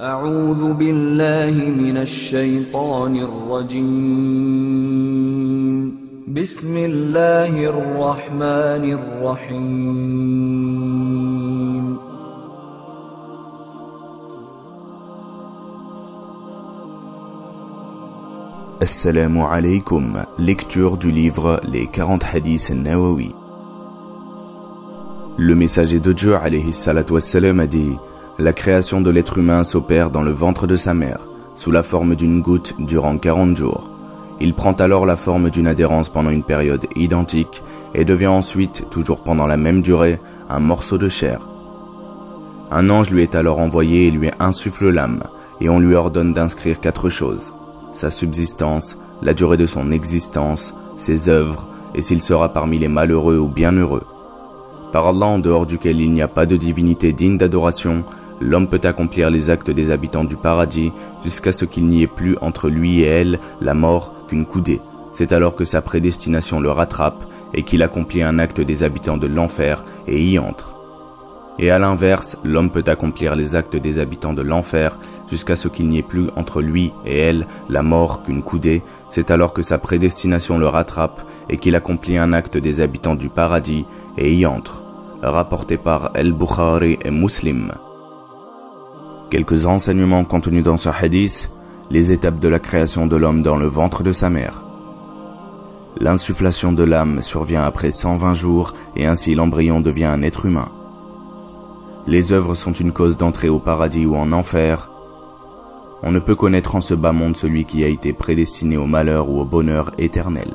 أعوذ بالله من الشيطان الرجيم بسم الله الرحمن الرحيم Assalamu alaykum, lecture du livre Les 40 hadiths Nawawi. Le messager de Dieu alayhi salatu wassalam a dit: la création de l'être humain s'opère dans le ventre de sa mère, sous la forme d'une goutte durant 40 jours. Il prend alors la forme d'une adhérence pendant une période identique et devient ensuite, toujours pendant la même durée, un morceau de chair. Un ange lui est alors envoyé et lui insuffle l'âme, et on lui ordonne d'inscrire 4 choses: sa subsistance, la durée de son existence, ses œuvres, et s'il sera parmi les malheureux ou bienheureux. Par Allah, en dehors duquel il n'y a pas de divinité digne d'adoration, l'homme peut accomplir les actes des habitants du paradis jusqu'à ce qu'il n'y ait plus entre lui et elle la mort qu'une coudée. C'est alors que sa prédestination le rattrape et qu'il accomplit un acte des habitants de l'enfer et y entre. Et à l'inverse, l'homme peut accomplir les actes des habitants de l'enfer jusqu'à ce qu'il n'y ait plus entre lui et elle la mort qu'une coudée. C'est alors que sa prédestination le rattrape et qu'il accomplit un acte des habitants du paradis et y entre. Rapporté par Al-Bukhari et Muslim. Quelques enseignements contenus dans ce hadith: les étapes de la création de l'homme dans le ventre de sa mère. L'insufflation de l'âme survient après 120 jours et ainsi l'embryon devient un être humain. Les œuvres sont une cause d'entrée au paradis ou en enfer. On ne peut connaître en ce bas monde celui qui a été prédestiné au malheur ou au bonheur éternel.